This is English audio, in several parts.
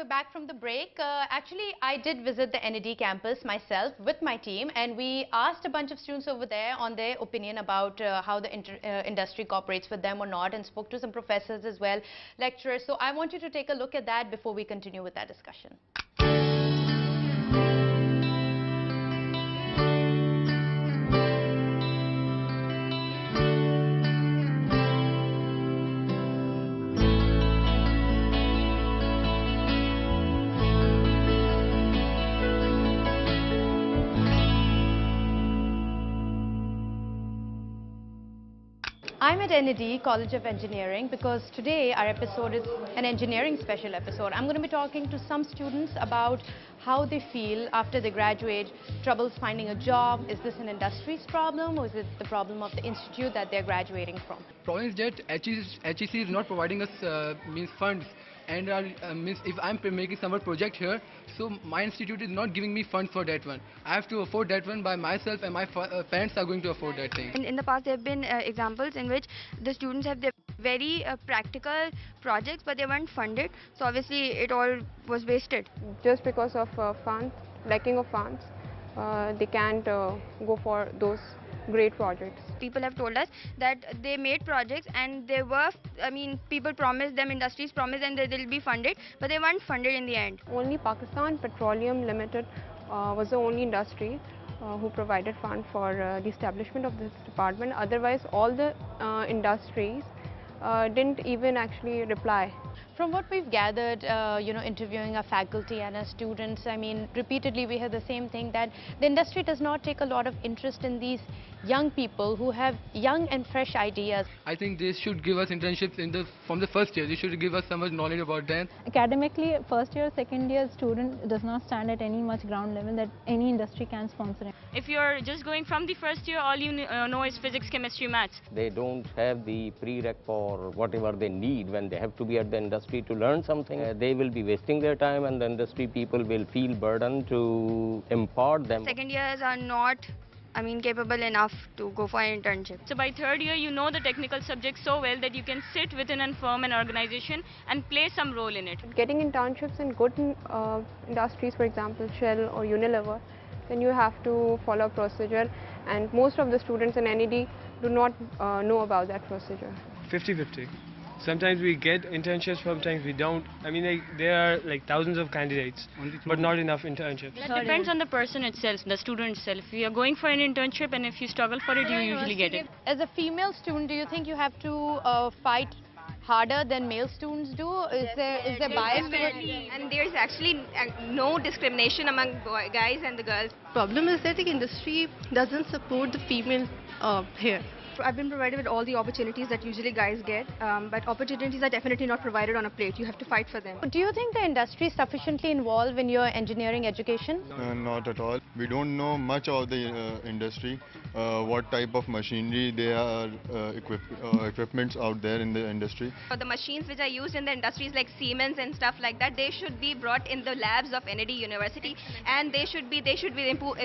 we're back from the break. Actually, I did visit the NED campus myself with my team, and we asked a bunch of students over there on their opinion about how the industry cooperates with them or not, and spoke to some professors as well, lecturers. So I want you to take a look at that before we continue with that discussion. I'm at NED College of Engineering because today our episode is an engineering special episode. I'm going to be talking to some students about how they feel after they graduate, troubles finding a job. Is this an industry's problem, or is it the problem of the institute that they're graduating from? Problem is that HEC is not providing us funds, and means if I'm making some project here, so my institute is not giving me funds for that one. I have to afford that one by myself, and my parents are going to afford that thing. In the past, there have been examples in which the students have their very practical projects, but they weren't funded. So obviously, it all was wasted. Just because of funds, lacking of funds, they can't go for those great projects. People have told us that they made projects and they were, people promised them, industries promised them that they'll be funded, but they weren't funded in the end. Only Pakistan Petroleum Limited was the only industry who provided fund for the establishment of this department. Otherwise, all the industries didn't even actually reply. From what we've gathered, interviewing our faculty and our students, repeatedly we hear the same thing, that the industry does not take a lot of interest in these young people who have young and fresh ideas. I think they should give us internships from the first year. They should give us some much knowledge about that. Academically, first year, second year student does not stand at any much ground level that any industry can sponsor him. If you're just going from the first year, all you know is physics, chemistry, maths. They don't have the prereq for whatever they need when they have to be at the industry to learn something. They will be wasting their time, and the industry people will feel burdened to impart them. Second years are not capable enough to go for an internship. So by third year, you know the technical subject so well that you can sit within a firm and organization and play some role in it. Getting internships in good industries, for example, Shell or Unilever, then you have to follow a procedure, and most of the students in NED do not know about that procedure. 50-50. Sometimes we get internships, sometimes we don't. There are like thousands of candidates, but not enough internships. That depends on the person itself, the student itself. If you are going for an internship and if you struggle for it, you usually get it. As a female student, do you think you have to fight harder than male students do? Is there bias? And there's actually no discrimination among guys and the girls. Problem is that the industry doesn't support the female here. I've been provided with all the opportunities that usually guys get, but opportunities are definitely not provided on a plate. You have to fight for them. Do you think the industry is sufficiently involved in your engineering education? Not at all. We don't know much of the industry, what type of machinery they are, equipments out there in the industry. The machines which are used in the industries like Siemens and stuff like that, they should be brought in the labs of NED University, and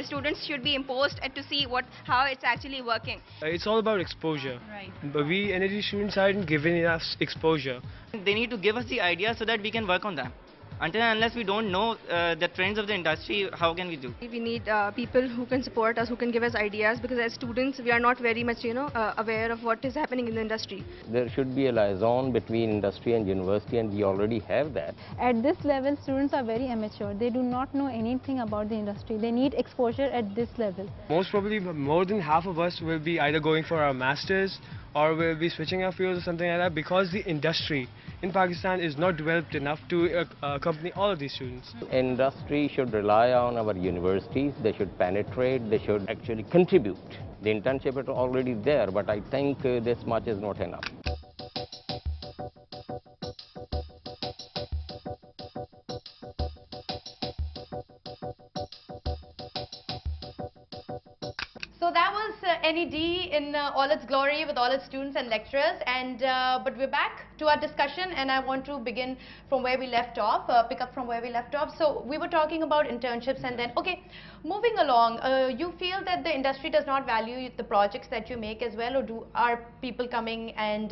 students should be imposed to see how it's actually working. It's all about exposure. Right. But we NED students aren't given enough exposure. They need to give us the ideas so that we can work on them. Until and unless we don't know the trends of the industry, how can we do? We need people who can support us, who can give us ideas, because as students we are not very much aware of what is happening in the industry. There should be a liaison between industry and university, and we already have that. At this level, students are very immature. They do not know anything about the industry. They need exposure at this level. Most probably more than half of us will be either going for our masters or will be switching our fields or something like that, because the industry in Pakistan is not developed enough to accompany all of these students. Industry should rely on our universities. They should penetrate. They should actually contribute. The internship is already there, but I think this much is not enough. So that was NED in all its glory with all its students and lecturers, and but we're back to our discussion, and I want to begin from where we left off, pick up from where we left off. So we were talking about internships, and then, okay, moving along, you feel that the industry does not value the projects that you make as well, or are people coming and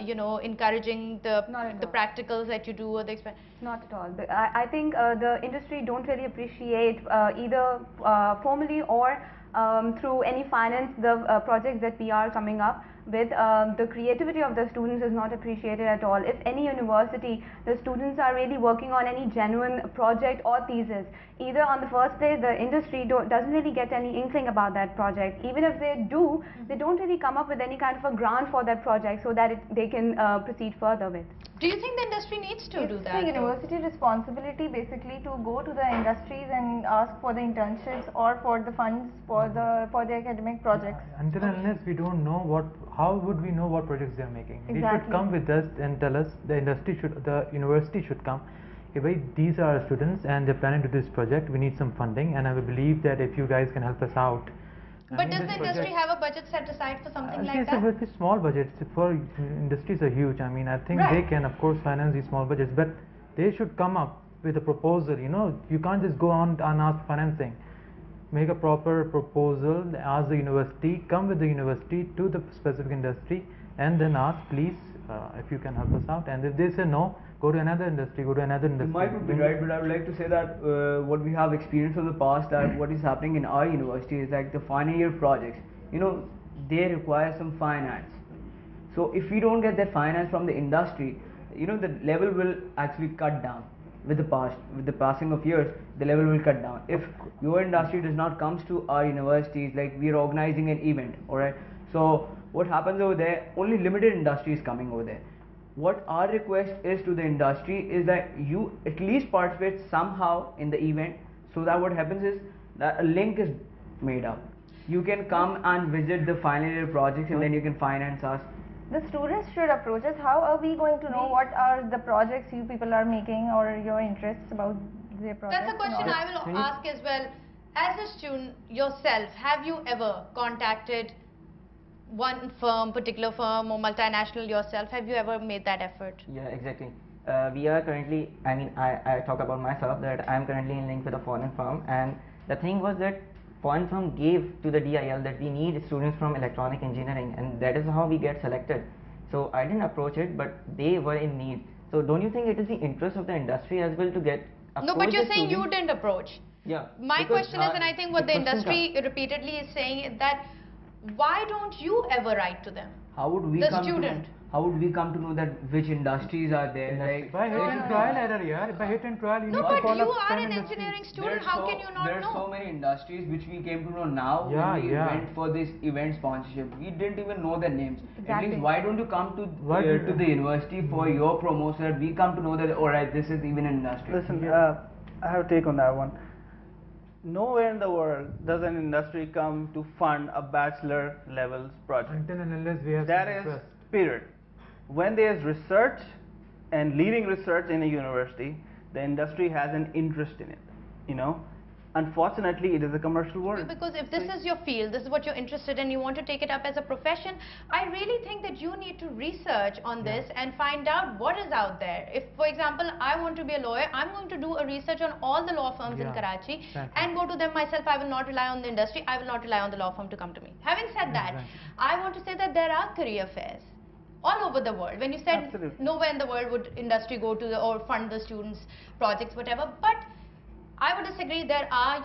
you know, encouraging the practicals that you do, or the Not at all. I think the industry don't really appreciate either formally or through any finance the projects that we are coming up with. The creativity of the students is not appreciated at all. If any university, the students are really working on any genuine project or thesis, either on the first place the industry doesn't really get any inkling about that project. Even if they do, they don't really come up with any kind of a grant for that project so that they can proceed further with. Do you think the industry needs to do that? It's the university responsibility basically to go to the industries and ask for the internships or for the funds for the academic projects. Until and unless we don't know how would we know what projects they are making? Exactly. They should come with us and tell us. The university should come. Okay, these are our students and they're planning to do this project. We need some funding, and I will believe that if you guys can help us out. But does the industry have a budget set aside for something like that? It's a very small budget. For industries are huge. I mean, I think they can, of course, finance these small budgets, but they should come up with a proposal. You know, you can't just go on and ask financing. Make a proper proposal, ask the university, come with the university to the specific industry, and then ask, please, if you can help us out. And if they say no, go to another industry, go to another industry. You might be right, but I would like to say that what we have experienced from the past, that what is happening in our university is like the final year projects, you know, they require some finance. So if we don't get that finance from the industry, you know, the level will actually cut down. With the passing of years, the level will cut down. If your industry does not come to our universities, like we are organizing an event, alright, so what happens over there, only limited industry is coming over there. What our request is to the industry is that you at least participate somehow in the event, so that what happens is that a link is made up. You can come and visit the final year projects, and then you can finance us. The students should approach us. How are we going to know what are the projects you people are making or your interests about their projects? That's a question I will ask as well. As a student yourself, have you ever contacted one firm, particular firm or multinational yourself? Have you ever made that effort? Yeah, exactly. We are currently, I mean, I talk about myself that I am currently in link with a foreign firm, and the thing was that foreign firm gave to the DIL that we need students from electronic engineering, and that is how we get selected. So I didn't approach it, but they were in need. So don't you think it is the interest of the industry as well to get No, but you're saying you didn't approach. Yeah. My question is, and I think what the industry repeatedly is saying is that why don't you ever write to them? How would we how would we come to know that which industries are there? Like, by hit and trial error, yeah. By hit and trial, you no, need to but you up are an engineering student. How can you not There are know? so many industries which we came to know now when we went for this event sponsorship. We didn't even know their names. At least why don't you come to the university for your promotion, that we come to know that alright, this is even an industry. Listen, I have a take on that one. Nowhere in the world does an industry come to fund a bachelor levels project. Until and unless we have that is period. When there is research and leading research in a university, the industry has an interest in it, you know. Unfortunately, it is a commercial world. Because if this is your field, this is what you're interested in, you want to take it up as a profession, I really think that you need to research on this and find out what is out there. If, for example, I want to be a lawyer, I'm going to do a research on all the law firms in Karachi and go to them myself. I will not rely on the industry, I will not rely on the law firm to come to me. Having said that, I want to say that there are career fairs all over the world. When you said nowhere in the world would industry go to or fund the students' projects, whatever, but I would disagree. There are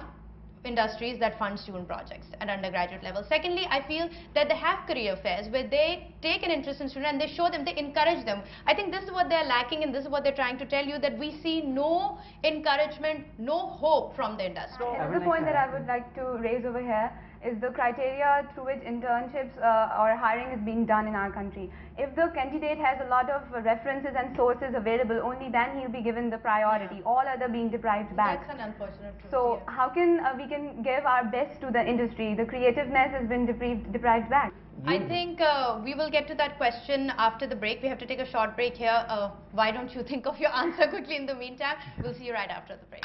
industries that fund student projects at undergraduate level. Secondly, I feel that they have career fairs where they take an interest in students and they show them, they encourage them. I think this is what they're lacking, and this is what they're trying to tell you, that we see no encouragement, no hope from the industry. The point that I would like to raise over here is the criteria through which internships or hiring is being done in our country. If the candidate has a lot of references and sources available, only then he'll be given the priority, all other being deprived back. That's an unfortunate truth. So how can we can give our best to the industry? The creativeness has been deprived back. I think we will get to that question after the break. We have to take a short break here. Why don't you think of your answer quickly in the meantime? We'll see you right after the break.